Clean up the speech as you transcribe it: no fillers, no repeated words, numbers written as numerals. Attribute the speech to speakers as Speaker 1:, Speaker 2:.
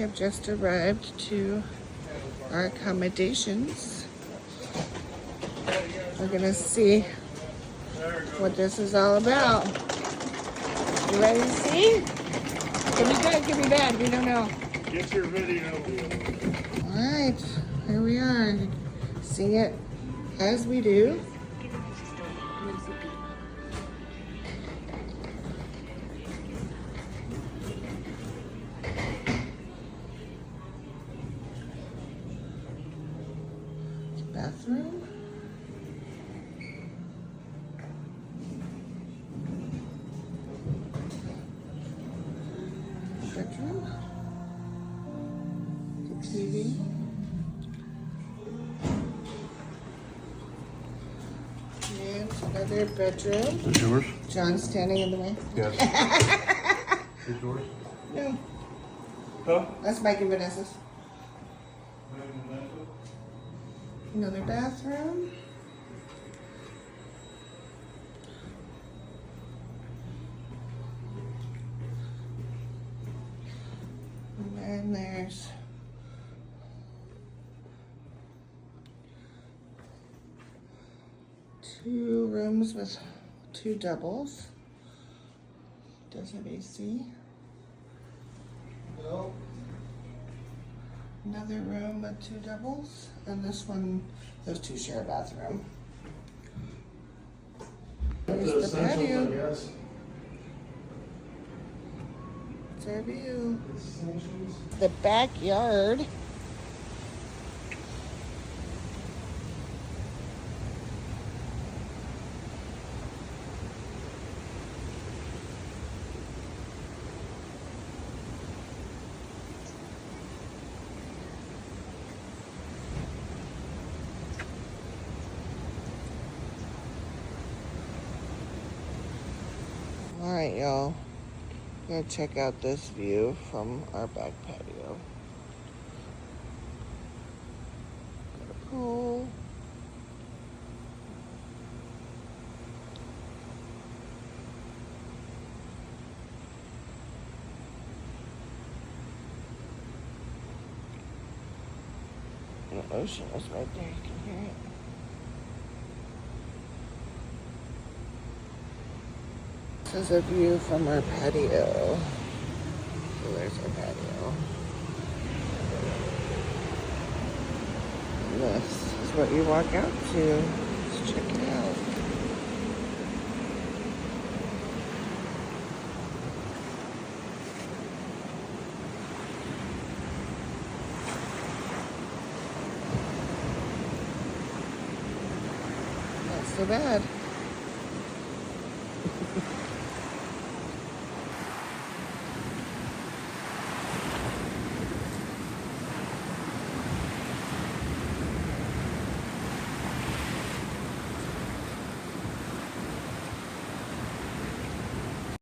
Speaker 1: have just arrived to our accommodations. We're gonna see what this is all about. You ready to see? Could be good, could be bad, we don't know.
Speaker 2: Get your video.
Speaker 1: Alright, here we are. See it as we do. Bathroom. Bedroom. The TV. And another bedroom.
Speaker 2: Is this yours?
Speaker 1: John's standing in the way.
Speaker 2: Yes. Is yours?
Speaker 1: No,
Speaker 2: Huh?
Speaker 1: that's Mike and Vanessa's. Another bathroom. And then there's two rooms with two doubles. Does have AC.
Speaker 2: No.
Speaker 1: Another room with two doubles, and this one, those two share a bathroom. There's the patio.
Speaker 2: Yes.
Speaker 1: It's our view. The backyard. Alright, y'all. Gonna check out this view from our back patio. Got a pool. And the ocean is right there, you can hear it. This is a view from our patio. So there's our patio. And this is what you walk out to. Let's check it out. Not so bad.